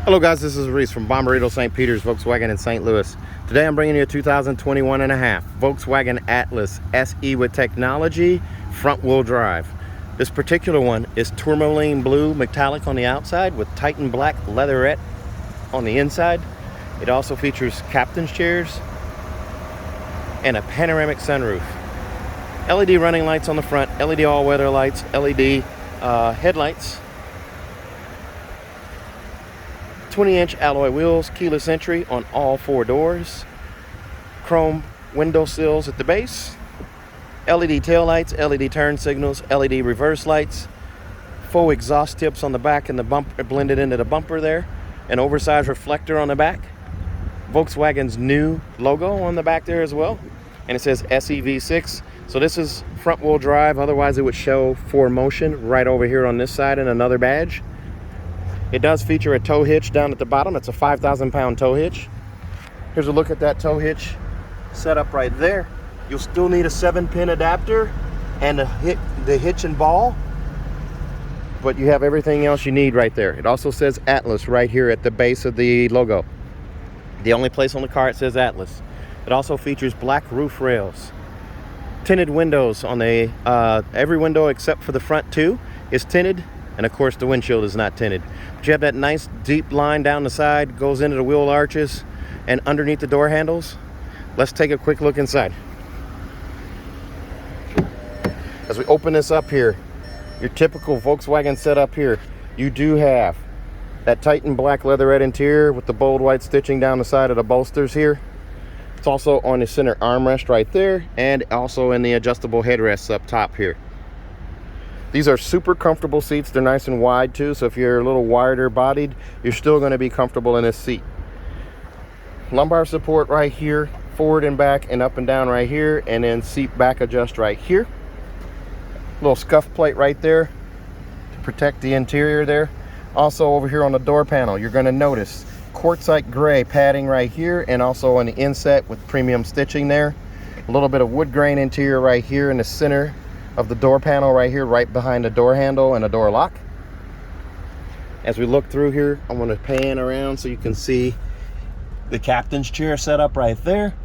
Hello guys, this is Reese from Bommarito St. Peter's Volkswagen in St. Louis. Today I'm bringing you a 2021 and a half Volkswagen Atlas SE with technology, front wheel drive. This particular one is tourmaline blue metallic on the outside with Titan black leatherette on the inside. It also features captain's chairs and a panoramic sunroof. LED running lights on the front, LED all-weather lights, LED headlights. 20-inch alloy wheels, keyless entry on all four doors, chrome window sills at the base, LED tail lights, LED turn signals, LED reverse lights, faux exhaust tips on the back and the bumper blended into the bumper there, an oversized reflector on the back, Volkswagen's new logo on the back there as well, and it says SEV6. So this is front wheel drive, otherwise it would show 4Motion right over here on this side and another badge. It does feature a tow hitch down at the bottom. It's a 5,000-pound tow hitch. Here's a look at that tow hitch set up right there. You'll still need a 7-pin adapter and the hitch and ball, but you have everything else you need right there. It also says Atlas right here at the base of the logo. The only place on the car it says Atlas. It also features black roof rails, tinted windows on the every window except for the front two is tinted. And of course the windshield is not tinted. But you have that nice deep line down the side, goes into the wheel arches and underneath the door handles. Let's take a quick look inside. As we open this up here, your typical Volkswagen setup here, you do have that Titan black leatherette interior with the bold white stitching down the side of the bolsters here. It's also on the center armrest right there and also in the adjustable headrests up top here. These are super comfortable seats. They're nice and wide too, so if you're a little wider bodied, you're still going to be comfortable in this seat. Lumbar support right here, forward and back and up and down right here, and then seat back adjust right here. Little scuff plate right there to protect the interior there. Also over here on the door panel, you're going to notice quartzite gray padding right here and also on the inset with premium stitching there. A little bit of wood grain interior right here in the center of the door panel right here, right behind the door handle and the door lock. As we look through here, I'm going to pan around so you can see the captain's chair set up right there,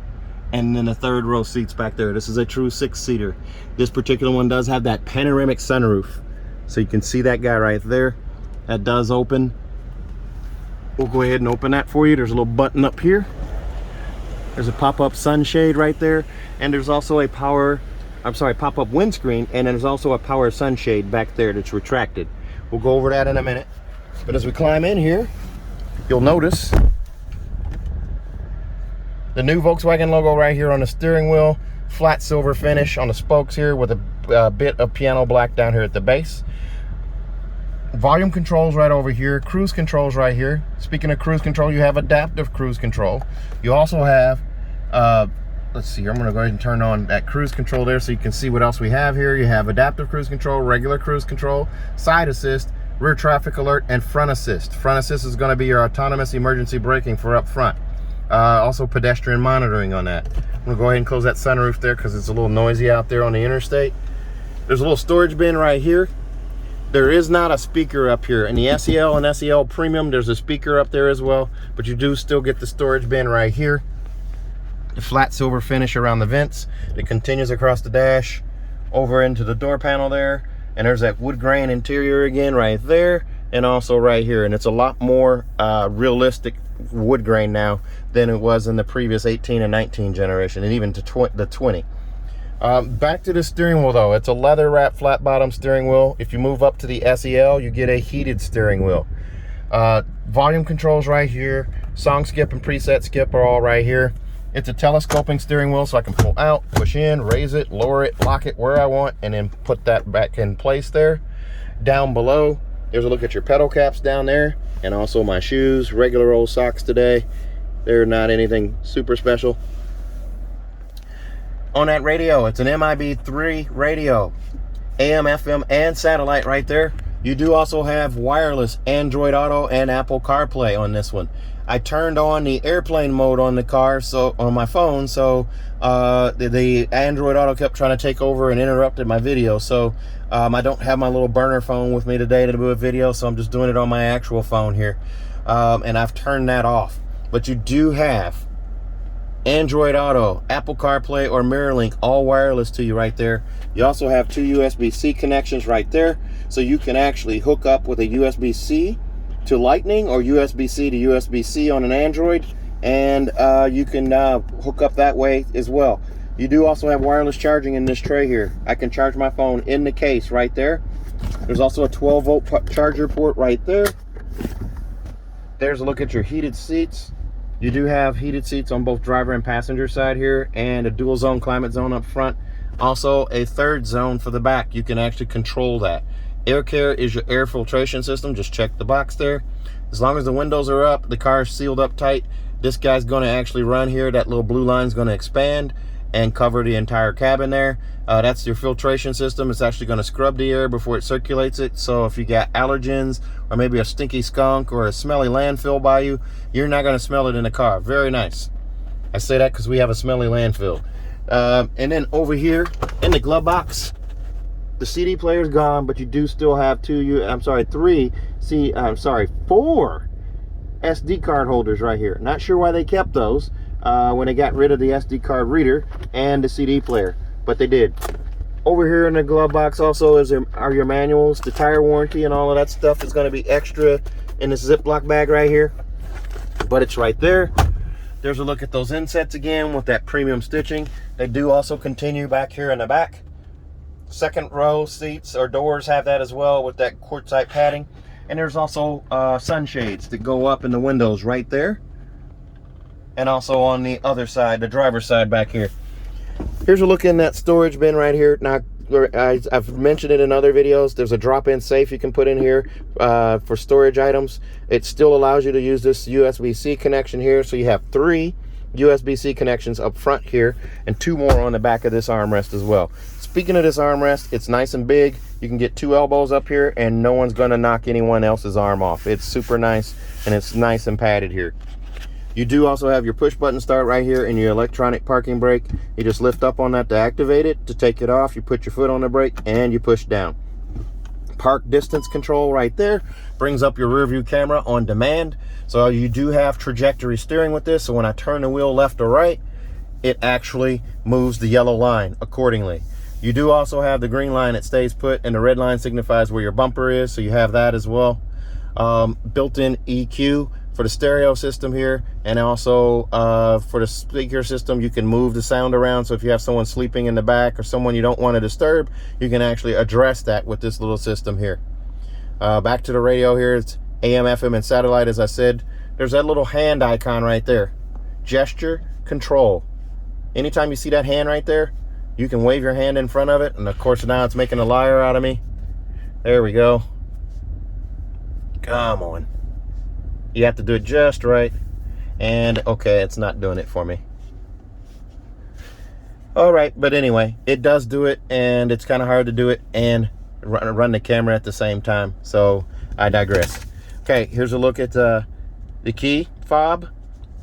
and then the third row seats back there. This is a true 6-seater. This particular one does have that panoramic sunroof, so you can see that guy right there. That does open. We'll go ahead and open that for you. There's a little button up here. There's a pop-up sunshade right there, and there's also a pop-up windscreen, and then there's also a power sunshade back there that's retracted. We'll go over that in a minute. But as we climb in here, you'll notice the new Volkswagen logo right here on the steering wheel, flat silver finish on the spokes here with a bit of piano black down here at the base. Volume controls right over here, cruise controls right here. Speaking of cruise control, you have adaptive cruise control. You also have let's see here, I'm going to go ahead and turn on that cruise control there so you can see what else we have here. You have adaptive cruise control, regular cruise control, side assist, rear traffic alert, and front assist. Front assist is going to be your autonomous emergency braking for up front. Also pedestrian monitoring on that. I'm going to go ahead and close that sunroof there because it's a little noisy out there on the interstate. There's a little storage bin right here. There is not a speaker up here. In the SEL and SEL Premium, there's a speaker up there as well, but you do still get the storage bin right here. The flat silver finish around the vents. It continues across the dash over into the door panel there, and there's that wood grain interior again right there and also right here, and it's a lot more realistic wood grain now than it was in the previous 18 and 19 generation, and even to the 20. Back to the steering wheel though, it's a leather wrap flat bottom steering wheel. If you move up to the SEL, you get a heated steering wheel. Volume controls right here, song skip and preset skip are all right here. It's a telescoping steering wheel, so I can pull out, push in, raise it, lower it, lock it where I want, and then put that back in place there. Down below, there's a look at your pedal caps down there, and also my shoes, regular old socks today. They're not anything super special. On that radio, it's an MIB3 radio, AM, FM, and satellite right there. You do also have wireless Android Auto and Apple CarPlay on this one. I turned on the airplane mode on the car, so on my phone, so the Android Auto kept trying to take over and interrupted my video. So I don't have my little burner phone with me today to do a video, so I'm just doing it on my actual phone here. and I've turned that off. But you do have Android Auto, Apple CarPlay, or MirrorLink, all wireless to you right there. You also have 2 USB-C connections right there, so you can actually hook up with a USB-C to Lightning or USB-C to USB-C on an Android, and you can hook up that way as well. You do also have wireless charging in this tray here. I can charge my phone in the case right there. There's also a 12-volt charger port right there. There's a look at your heated seats. You do have heated seats on both driver and passenger side here, and a dual zone climate zone up front. Also a third zone for the back. You can actually control that. Air care is your air filtration system. Just check the box there. As long as the windows are up, the car is sealed up tight, this guy's going to actually run here. That little blue line is going to expand and cover the entire cabin there. That's your filtration system. It's actually going to scrub the air before it circulates it. So if you got allergens or maybe a stinky skunk or a smelly landfill by you, you're not going to smell it in the car. Very nice. I say that because we have a smelly landfill. And then over here in the glove box, the CD player is gone, but you do still have 4 SD card holders right here. Not sure why they kept those when they got rid of the SD card reader and the CD player, but they did. Over here in the glove box also are your manuals. The tire warranty and all of that stuff is going to be extra in this Ziploc bag right here, but it's right there. There's a look at those insets again with that premium stitching. They do also continue back here in the back. Second row seats or doors have that as well with that quartzite padding. And there's also sunshades that go up in the windows right there. And also on the other side, the driver's side back here. Here's a look in that storage bin right here. Now, I've mentioned it in other videos. There's a drop-in safe you can put in here for storage items. It still allows you to use this USB-C connection here. So you have 3 USB-C connections up front here and 2 more on the back of this armrest as well. Speaking of this armrest, it's nice and big. You can get 2 elbows up here and no one's gonna knock anyone else's arm off. It's super nice and it's nice and padded here. You do also have your push button start right here and your electronic parking brake. You just lift up on that to activate it. To take it off, you put your foot on the brake and you push down. Park distance control right there brings up your rear view camera on demand. So you do have trajectory steering with this. So when I turn the wheel left or right, it actually moves the yellow line accordingly. You do also have the green line that stays put, and the red line signifies where your bumper is. So you have that as well. Built-in EQ for the stereo system here, and also for the speaker system, you can move the sound around. So if you have someone sleeping in the back or someone you don't want to disturb, you can actually address that with this little system here. Back to the radio here, it's AM, FM, and satellite. As I said, there's that little hand icon right there. Gesture control. Anytime you see that hand right there, you can wave your hand in front of it, and of course now it's making a liar out of me. There we go. Come on. You have to do it just right. And okay, it's not doing it for me. All right, but anyway, it does do it, and it's kind of hard to do it and run the camera at the same time. So I digress. Okay, here's a look at the key fob.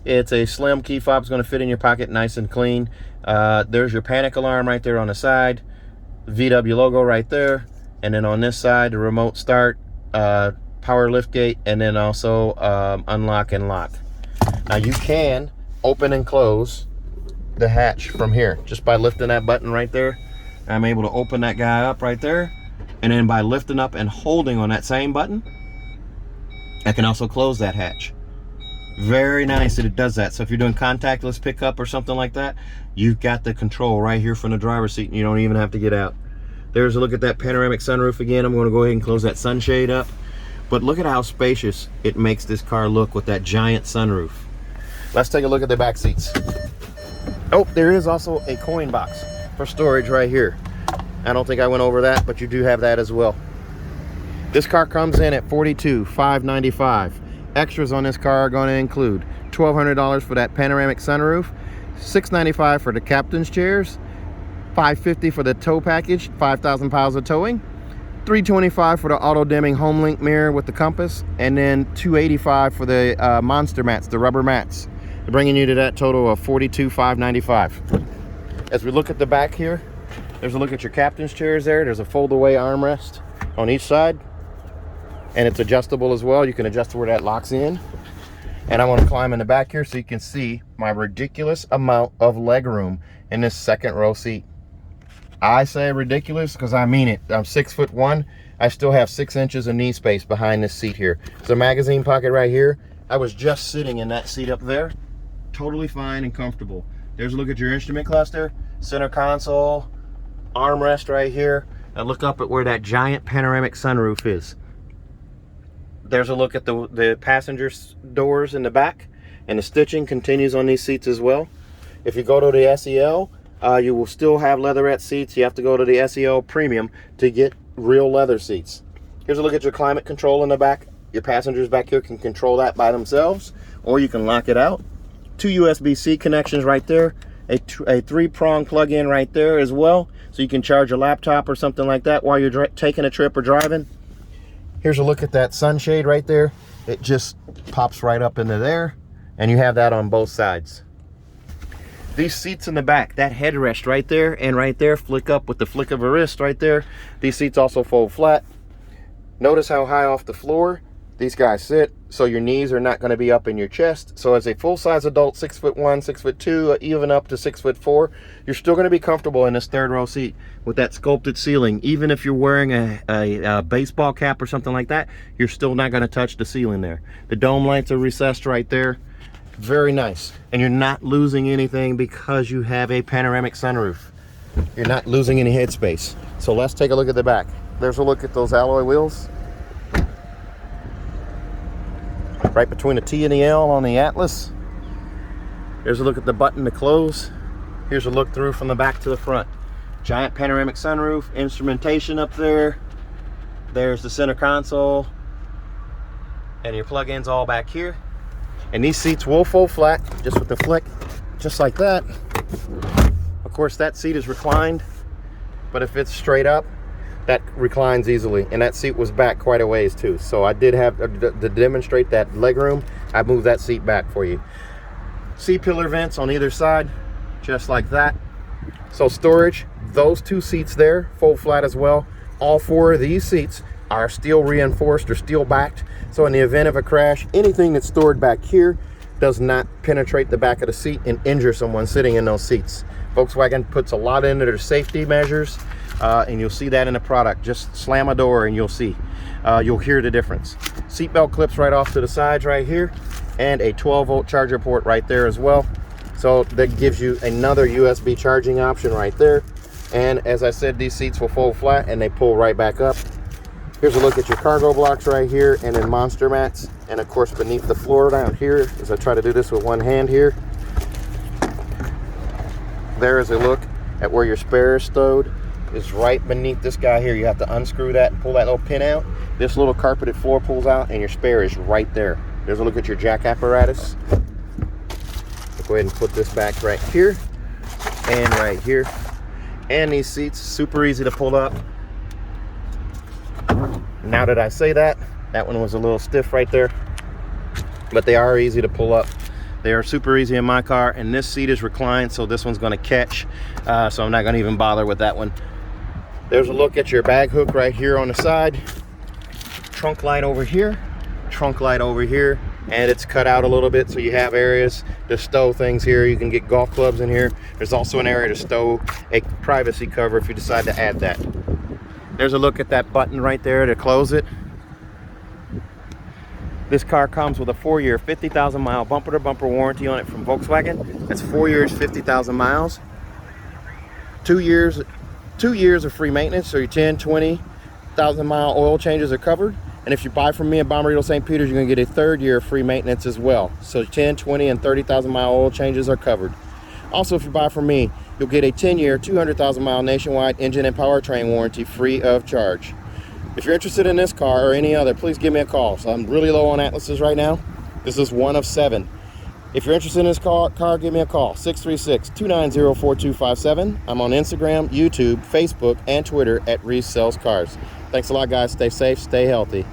It's a slim key fob. It's going to fit in your pocket nice and clean. There's your panic alarm right there on the side. VW logo right there. And then on this side, the remote start, power lift gate, and then also unlock and lock. Now you can open and close the hatch from here just by lifting that button right there. I'm able to open that guy up right there, and then by lifting up and holding on that same button, I can also close that hatch. Very nice that it does that. So if you're doing contactless pickup or something like that, you've got the control right here from the driver's seat, and you don't even have to get out. There's a look at that panoramic sunroof again. I'm going to go ahead and close that sunshade up. But look at how spacious it makes this car look with that giant sunroof. Let's take a look at the back seats. Oh, there is also a coin box for storage right here. I don't think I went over that, but you do have that as well. This car comes in at $42,595. Extras on this car are going to include $1,200 for that panoramic sunroof, $695 for the captain's chairs, $550 for the tow package, 5,000 pounds of towing, $325 for the auto dimming home link mirror with the compass, and then $285 for the monster mats, the rubber mats, bringing you to that total of $42,595. As we look at the back here, there's a look at your captain's chairs there. There's a fold away armrest on each side. and it's adjustable as well. You can adjust where that locks in. And I'm going to climb in the back here so you can see my ridiculous amount of leg room in this second row seat. I say ridiculous because I mean it. I'm 6'1". I still have 6 inches of knee space behind this seat here. There's a magazine pocket right here. I was just sitting in that seat up there. Totally fine and comfortable. There's a look at your instrument cluster, center console, armrest right here. Now look up at where that giant panoramic sunroof is. There's a look at the passenger doors in the back, and the stitching continues on these seats as well. If you go to the SEL, you will still have leatherette seats. You have to go to the SEL Premium to get real leather seats. Here's a look at your climate control in the back. Your passengers back here can control that by themselves, or you can lock it out. 2 USB-C connections right there. A 3-prong plug-in right there as well, so you can charge a laptop or something like that while you're taking a trip or driving. Here's a look at that sunshade right there. It just pops right up into there, and you have that on both sides. These seats in the back, that headrest right there and right there, flick up with the flick of a wrist right there. These seats also fold flat. Notice how high off the floor these guys sit, so your knees are not going to be up in your chest. So as a full-size adult, 6'1", 6'2", even up to 6'4", you're still going to be comfortable in this third row seat with that sculpted ceiling. Even if you're wearing a baseball cap or something like that, you're still not going to touch the ceiling there. The dome lights are recessed right there. Very nice. And you're not losing anything because you have a panoramic sunroof. You're not losing any headspace. So let's take a look at the back. There's a look at those alloy wheels. Right between the T and the L on the Atlas. Here's a look at the button to close. Here's a look through from the back to the front. Giant panoramic sunroof, instrumentation up there. There's the center console. And your plug-ins all back here. And these seats will fold flat, just with the flick, just like that. Of course, that seat is reclined, but if it's straight up, that reclines easily, and that seat was back quite a ways too. So I did have to demonstrate that leg room. I moved that seat back for you. C-pillar vents on either side, just like that. So storage, those 2 seats there fold flat as well. All 4 of these seats are steel reinforced or steel backed. So in the event of a crash, anything that's stored back here does not penetrate the back of the seat and injure someone sitting in those seats. Volkswagen puts a lot into their safety measures. And you'll see that in the product. Just slam a door and you'll see. You'll hear the difference. Seatbelt clips right off to the sides right here, and a 12-volt charger port right there as well. So that gives you another USB charging option right there. And as I said, these seats will fold flat and they pull right back up. Here's a look at your cargo blocks right here, and then monster mats. And of course, beneath the floor down here, as I try to do this with one hand here, there is a look at where your spare is stowed. Is right beneath this guy here. You have to unscrew that and pull that little pin out. This little carpeted floor pulls out, and your spare is right there. There's a look at your jack apparatus. Go ahead and put this back right here and right here. And these seats, super easy to pull up. Now that I say that, that one was a little stiff right there, but they are easy to pull up. They are super easy in my car, and this seat is reclined, so this one's going to catch, so I'm not going to even bother with that one. There's a look at your bag hook right here on the side. Trunk light over here, trunk light over here, and it's cut out a little bit, so you have areas to stow things here. You can get golf clubs in here. There's also an area to stow a privacy cover if you decide to add that. There's a look at that button right there to close it. This car comes with a 4-year, 50,000 mile bumper-to-bumper warranty on it from Volkswagen. That's 4 years, 50,000 miles. 2 years of free maintenance, so your 10, 20,000 mile oil changes are covered. And if you buy from me in Bommarito St. Peter's, you're gonna get a 3rd year of free maintenance as well. So 10, 20, and 30,000 mile oil changes are covered. Also, if you buy from me, you'll get a 10-year, 200,000 mile nationwide engine and powertrain warranty free of charge. If you're interested in this car or any other, please give me a call. So I'm really low on Atlases right now. This is one of 7. If you're interested in this car, give me a call, 636-290-4257. I'm on Instagram, YouTube, Facebook, and Twitter at Reese Sells Cars. Thanks a lot, guys. Stay safe, stay healthy.